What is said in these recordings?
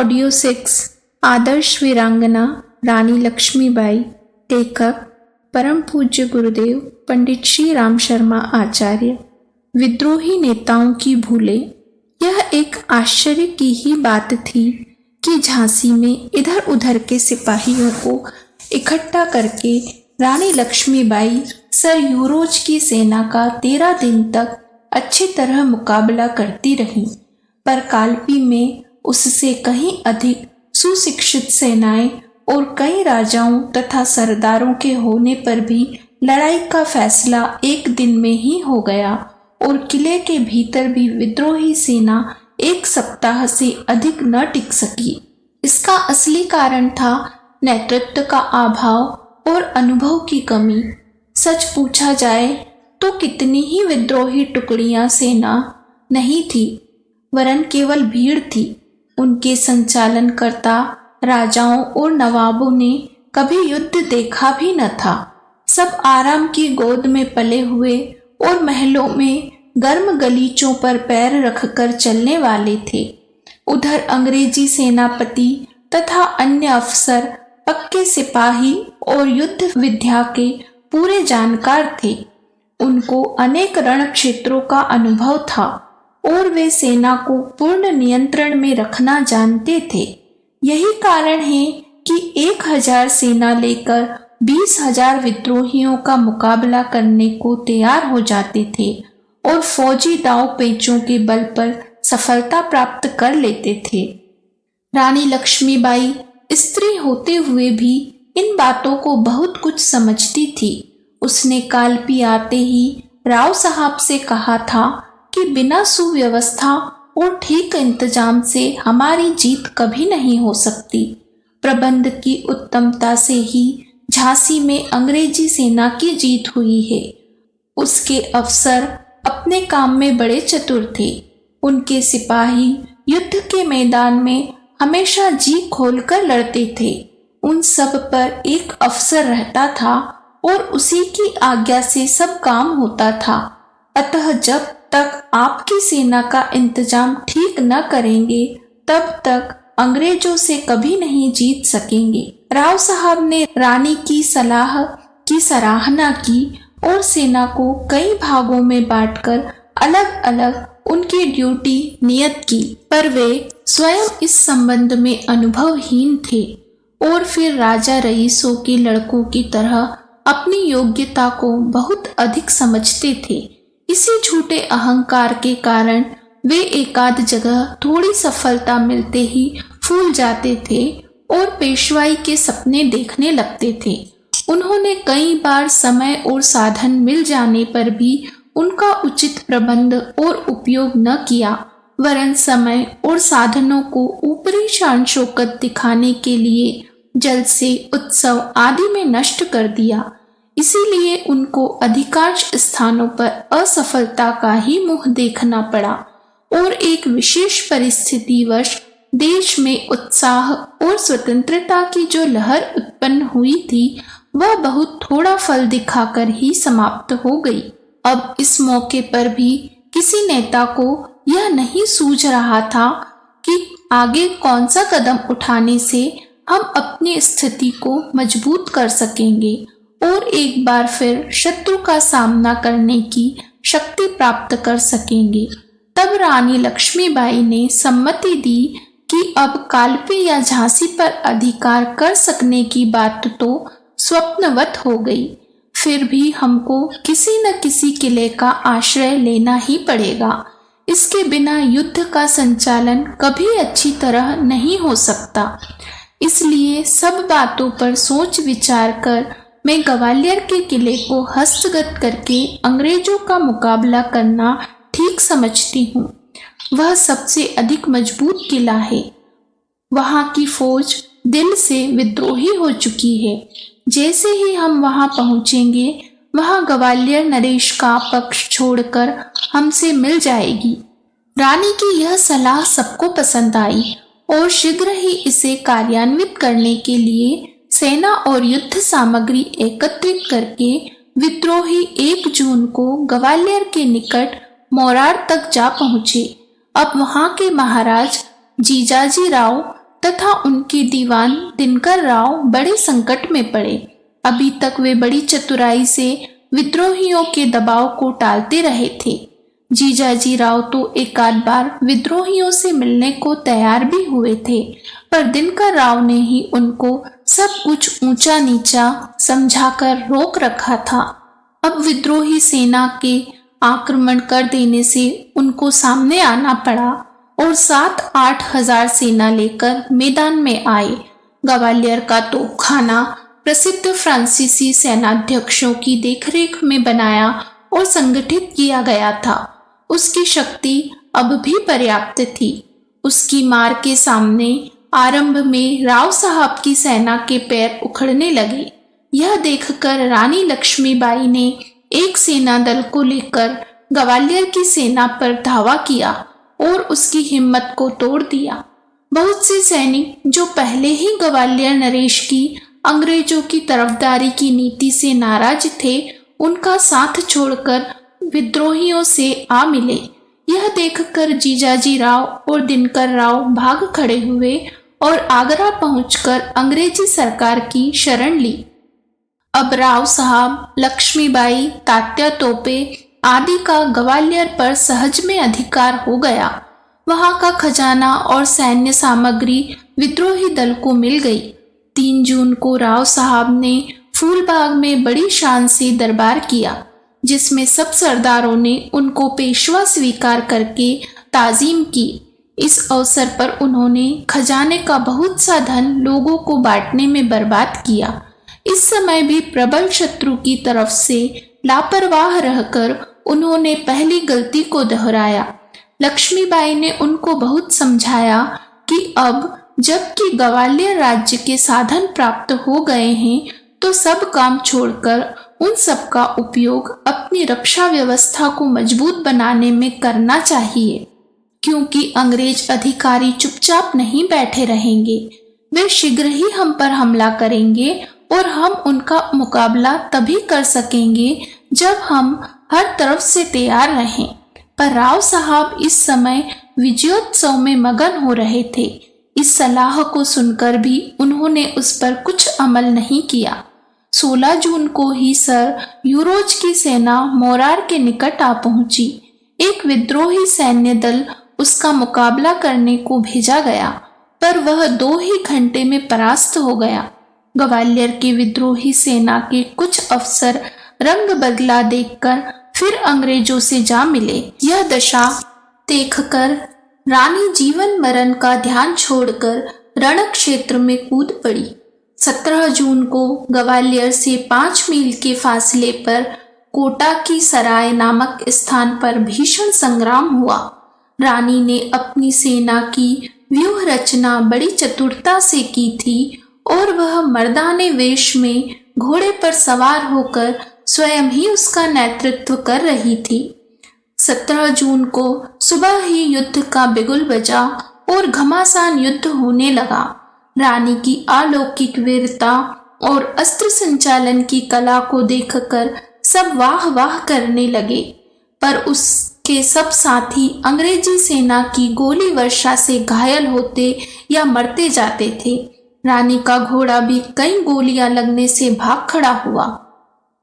Audio 6 आदर्श वीरांगना रानी लक्ष्मीबाई। लेखक परम पूज्य गुरुदेव पंडित श्री राम शर्मा आचार्य। विद्रोही नेताओं की भूले। यह एक आश्चर्य की ही बात थी कि झांसी में इधर उधर के सिपाहियों को इकट्ठा करके रानी लक्ष्मीबाई सर यूरोज की सेना का 13 दिन तक अच्छी तरह मुकाबला करती रहीं, पर कालपी में उससे कहीं अधिक सुशिक्षित सेनाएं और कई राजाओं तथा सरदारों के होने पर भी लड़ाई का फैसला एक दिन में ही हो गया और किले के भीतर भी विद्रोही सेना एक सप्ताह से अधिक न टिक सकी। इसका असली कारण था नेतृत्व का अभाव और अनुभव की कमी। सच पूछा जाए तो कितनी ही विद्रोही टुकड़ियां सेना नहीं थी, वरन केवल भीड़ थी। उनके संचालनकर्ता राजाओं और नवाबों ने कभी युद्ध देखा भी न था। सब आराम की गोद में पले हुए और महलों में गर्म गलीचों पर पैर रखकर चलने वाले थे। उधर अंग्रेजी सेनापति तथा अन्य अफसर पक्के सिपाही और युद्ध विद्या के पूरे जानकार थे। उनको अनेक रण क्षेत्रों का अनुभव था और वे सेना को पूर्ण नियंत्रण में रखना जानते थे। यही कारण है कि 1000 सेना लेकर 20,000 विद्रोहियों का मुकाबला करने को तैयार हो जाते थे और फौजी दांव पेचों के बल पर सफलता प्राप्त कर लेते थे। रानी लक्ष्मीबाई स्त्री होते हुए भी इन बातों को बहुत कुछ समझती थी। उसने कालपी आते ही राव साहब से कहा था कि बिना सुव्यवस्था और ठीक इंतजाम से हमारी जीत कभी नहीं हो सकती। प्रबंध की उत्तमता से ही झांसी में अंग्रेजी सेना की जीत हुई है। उसके अफसर अपने काम में बड़े चतुर थे। उनके सिपाही युद्ध के मैदान में हमेशा जी खोलकर लड़ते थे। उन सब पर एक अफसर रहता था और उसी की आज्ञा से सब काम होता था। अतः जब तक आपकी सेना का इंतजाम ठीक न करेंगे तब तक अंग्रेजों से कभी नहीं जीत सकेंगे। राव साहब ने रानी की सलाह की सराहना की और सेना को कई भागों में बांटकर अलग अलग उनकी ड्यूटी नियत की, पर वे स्वयं इस संबंध में अनुभवहीन थे और फिर राजा रईसों के लड़कों की तरह अपनी योग्यता को बहुत अधिक समझते थे। इसी झूठे अहंकार के कारण वे एकाध जगह थोड़ी सफलता मिलते ही फूल जाते थे और पेशवाई के सपने देखने लगते थे। उन्होंने कई बार समय और साधन मिल जाने पर भी उनका उचित प्रबंध और उपयोग न किया, वरन समय और साधनों को ऊपरी शान शौकत दिखाने के लिए जलसे, उत्सव आदि में नष्ट कर दिया। इसीलिए उनको अधिकांश स्थानों पर असफलता का ही मुंह देखना पड़ा और एक विशेष परिस्थितिवश देश में उत्साह और स्वतंत्रता की जो लहर उत्पन्न हुई थी वह बहुत थोड़ा फल दिखाकर ही समाप्त हो गई। अब इस मौके पर भी किसी नेता को यह नहीं सूझ रहा था कि आगे कौन सा कदम उठाने से हम अपनी स्थिति को मजबूत कर सकेंगे और एक बार फिर शत्रु का सामना करने की शक्ति प्राप्त कर सकेंगे। तब रानी लक्ष्मीबाई ने सम्मति दी कि अब कालपी या झांसी पर अधिकार कर सकने की बात तो स्वप्नवत हो गई। फिर भी हमको किसी न किसी किले का आश्रय लेना ही पड़ेगा। इसके बिना युद्ध का संचालन कभी अच्छी तरह नहीं हो सकता। इसलिए सब बातों पर सोच विचार कर मैं ग्वालियर के किले को हस्तगत करके अंग्रेजों का मुकाबला करना ठीक समझती हूँ। वह सबसे अधिक मजबूत किला है। वहाँ की फौज दिल से विद्रोही हो चुकी है। जैसे ही हम वहाँ पहुँचेंगे वहाँ ग्वालियर नरेश का पक्ष छोड़कर हमसे मिल जाएगी। रानी की यह सलाह सबको पसंद आई और शीघ्र ही इसे कार्यान्वित करने के लिए सेना और युद्ध सामग्री एकत्रित करके विद्रोही 1 जून को ग्वालियर के निकट मोरार तक जा पहुँचे। अब वहाँ के महाराज जीजाजी राव तथा उनके दीवान दिनकर राव बड़े संकट में पड़े। अभी तक वे बड़ी चतुराई से विद्रोहियों के दबाव को टालते रहे थे। जीजाजी राव तो एकाध बार विद्रोहियों से मिलने को तैयार भी हुए थे, पर दिनकर राव ने ही उनको सब कुछ ऊंचा नीचा समझाकर रोक रखा था। अब विद्रोही सेना के आक्रमण कर देने से उनको सामने आना पड़ा और 7-8 हजार सेना लेकर मैदान में आए। ग्वालियर का तोपखाना प्रसिद्ध फ्रांसीसी सेनाध्यक्षों की देखरेख में बनाया और संगठित किया गया था। उसकी शक्ति अब भी पर्याप्त थी। उसकी मार के सामने आरंभ में राव साहब की सेना के पैर उखड़ने लगे। यह देखकर रानी लक्ष्मीबाई ने एक सेना दल को लेकर ग्वालियर की सेना पर धावा किया और उसकी हिम्मत को तोड़ दिया। बहुत से सैनिक जो पहले ही ग्वालियर नरेश की अंग्रेजों की तरफदारी की नीति से नाराज थे, उनका साथ छोड़कर विद्रोहियों से आ मिले। यह देखकर जीजाजी राव और दिनकर राव भाग खड़े हुए और आगरा पहुंचकर अंग्रेजी सरकार की शरण ली। अब राव साहब, लक्ष्मीबाई, तात्या तोपे आदि का ग्वालियर पर सहज में अधिकार हो गया। वहां का खजाना और सैन्य सामग्री विद्रोही दल को मिल गई। 3 जून को राव साहब ने फूलबाग में बड़ी शान से दरबार किया, जिसमें सब सरदारों ने उनको पेशवा स्वीकार करके ताजीम की। इस अवसर पर उन्होंने खजाने का बहुत सा धन लोगों को बांटने में बर्बाद किया। इस समय भी प्रबल शत्रु की तरफ से लापरवाह रहकर उन्होंने पहली गलती को दोहराया। लक्ष्मीबाई ने उनको बहुत समझाया कि अब जबकि ग्वालियर राज्य के साधन प्राप्त हो गए हैं, तो सब काम छोड़कर उन सब का उपयोग अपनी रक्षा व्यवस्था को मजबूत बनाने में करना चाहिए, क्योंकि अंग्रेज अधिकारी चुपचाप नहीं बैठे रहेंगे। वे शीघ्र ही हम पर हमला करेंगे और हम उनका मुकाबला तभी कर सकेंगे जब हम हर तरफ से तैयार रहें। पर राव साहब इस समय विजयोत्सव में मगन हो रहे थे। इस सलाह को सुनकर भी उन्होंने उस पर कुछ अमल नहीं किया। 16 जून को ही सर यूरोज की सेना मोरार के निकट आ पहुंची। एक विद्रोही सैन्य दल उसका मुकाबला करने को भेजा गया, पर वह 2 ही घंटे में परास्त हो गया। ग्वालियर की विद्रोही सेना के कुछ अफसर रंग बदला देखकर फिर अंग्रेजों से जा मिले। यह दशा देखकर रानी जीवन मरण का ध्यान छोड़कर रण क्षेत्र में कूद पड़ी। 17 जून को ग्वालियर से 5 मील के फासले पर कोटा की सराय नामक स्थान पर भीषण संग्राम हुआ। रानी ने अपनी सेना की व्यूह रचना बड़ी चतुरता से की थी और वह मर्दाने वेश में घोड़े पर सवार होकर स्वयं ही उसका नेतृत्व कर रही थी। 17 जून को सुबह ही युद्ध का बिगुल बजा और घमासान युद्ध होने लगा। रानी की अलौकिक वीरता और अस्त्र संचालन की कला को देखकर सब वाह वाह करने लगे, पर उसके सब साथी अंग्रेजी सेना की गोली वर्षा से घायल होते या मरते जाते थे। रानी का घोड़ा भी कई गोलियां लगने से भाग खड़ा हुआ।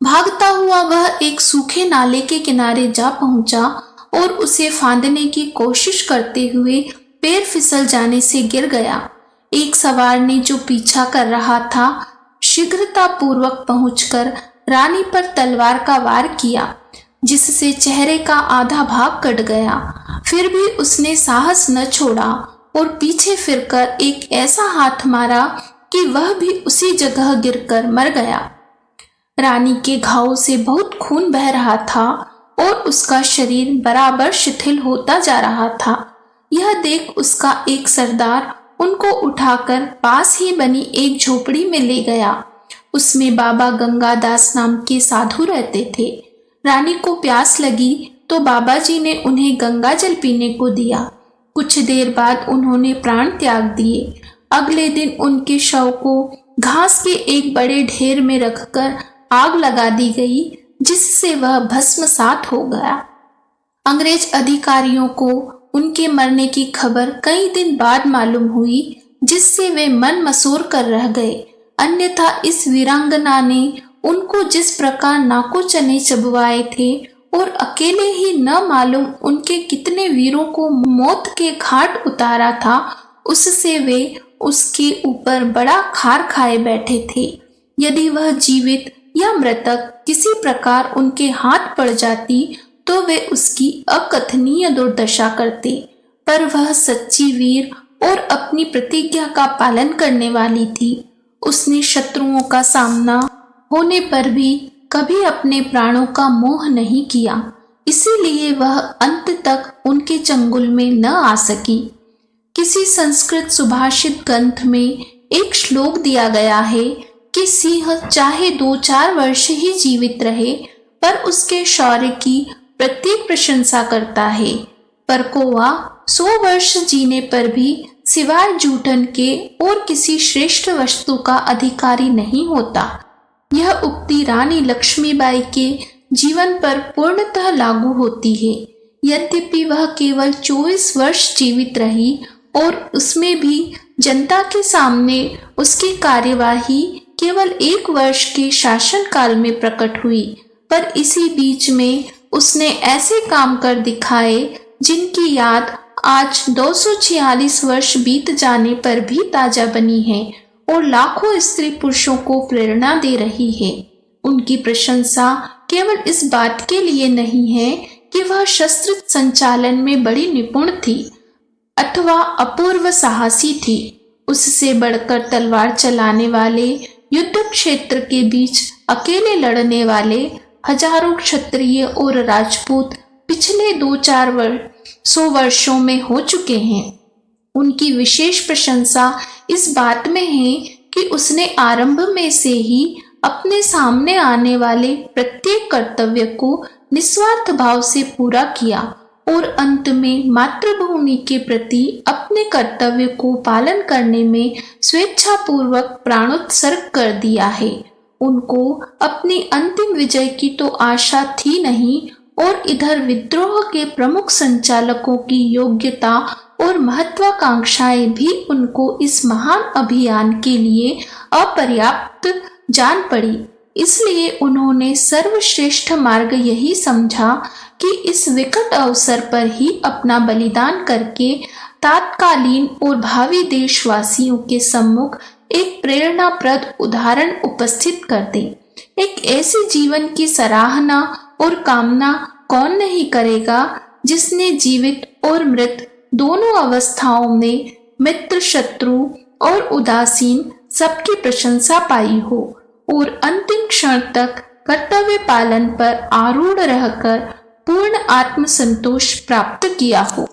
भागता हुआ वह एक सूखे नाले के किनारे जा पहुंचा और उसे फांदने की कोशिश करते हुए पैर फिसल जाने से गिर गया। एक सवार ने जो पीछा कर रहा था, शीघ्रता पूर्वक पहुंचकर रानी पर तलवार का वार किया, जिससे चेहरे का आधा भाग कट गया। फिर भी उसने साहस न छोड़ा और पीछे फिरकर एक ऐसा हाथ मारा कि वह भी उसी जगह गिरकर मर गया। रानी के घाव से बहुत खून बह रहा था और उसका शरीर बराबर शिथिल होता जा रहा था। यह देख उसका एक सरदार उनको उठाकर पास ही बनी एक झोपड़ी में ले गया। उसमें बाबा गंगादास नाम के साधु रहते थे। रानी को प्यास लगी तो बाबा जी ने उन्हें गंगा जल पीने को दिया। कुछ देर बाद उन्होंने प्राण त्याग दिए। अगले दिन उनके शव को घास के एक बड़े ढेर में रखकर आग लगा दी गई, जिससे वह भस्मसात हो गया। अंग्रेज अधिकारियों को उनके मरने की खबर कई दिन बाद मालूम हुई, जिससे वे मन मसोर कर रह गए। अन्यथा इस वीरांगना ने उनको जिस प्रकार नाको चने चबवाए थे और अकेले ही न मालूम उनके कितने वीरों को मौत के घाट उतारा था, उससे वे उसके ऊपर बड़ा खार खाए बैठे थे। यदि वह जीवित या मृतक किसी प्रकार उनके हाथ पड़ जाती तो वे उसकी अकथनीय दुर्दशा करते, पर वह सच्ची वीर और अपनी प्रतिज्ञा का पालन करने वाली थी। उसने शत्रुओं का सामना होने पर भी कभी अपने प्राणों का मोह नहीं किया, इसीलिए वह अंत तक उनके चंगुल में न आ सकी। किसी संस्कृत सुभाषित ग्रंथ में एक श्लोक दिया गया है कि सिंह चाहे 2-4 वर्ष ही जीवित रहे पर उसके शौर्य की प्रत्येक प्रशंसा करता है, पर कौवा 100 वर्ष जीने पर भी सिवाय जूठन के और किसी श्रेष्ठ वस्तु का अधिकारी नहीं होता। यह उक्ति रानी लक्ष्मीबाई के जीवन पर पूर्णतः लागू होती है। यद्यपि वह केवल 24 वर्ष जीवित रही और उसमें भी जनता के सामने उसकी कार्यवाही केवल 1 वर्ष के शासन काल में प्रकट हुई, पर इसी बीच में उसने ऐसे काम कर दिखाए जिनकी याद आज 246 वर्ष बीत जाने पर भी ताजा बनी है और लाखों स्त्री पुरुषों को प्रेरणा दे रही है। उनकी प्रशंसा केवल इस बात के लिए नहीं है कि वह शस्त्र संचालन में बड़ी निपुण थी अथवा अपूर्व साहसी थी। उससे बढ़कर तलवार चलाने वाले, युद्ध क्षेत्र के बीच अकेले लड़ने वाले हजारों क्षत्रिय और राजपूत पिछले 200-400 वर्षों में हो चुके हैं। उनकी विशेष प्रशंसा इस बात में है कि उसने आरंभ में से ही अपने सामने आने वाले प्रत्येक कर्तव्य को निस्वार्थ भाव से पूरा किया और अंत में मातृभूमि के प्रति अपने कर्तव्य को पालन करने में स्वेच्छापूर्वक प्राणोत्सर्ग कर दिया है। उनको अपनी अंतिम विजय की तो आशा थी नहीं और इधर विद्रोह के प्रमुख संचालकों की योग्यता और महत्वाकांक्षाएं भी उनको इस महान अभियान के लिए अपर्याप्त जान पड़ी। इसलिए उन्होंने सर्वश्रेष्ठ मार्ग यही समझा कि इस विकट अवसर पर ही अपना बलिदान करके तात्कालीन और भावी देशवासियों के सम्मुख एक प्रेरणाप्रद उदाहरण उपस्थित कर दें। एक ऐसे जीवन की सराहना और कामना कौन नहीं करेगा जिसने जीवित और मृत दोनों अवस्थाओं में मित्र, शत्रु और उदासीन सबकी प्रशंसा पाई हो और अंतिम क्षण तक कर्तव्य पालन पर आरूढ़ रहकर पूर्ण आत्मसंतोष प्राप्त किया हो।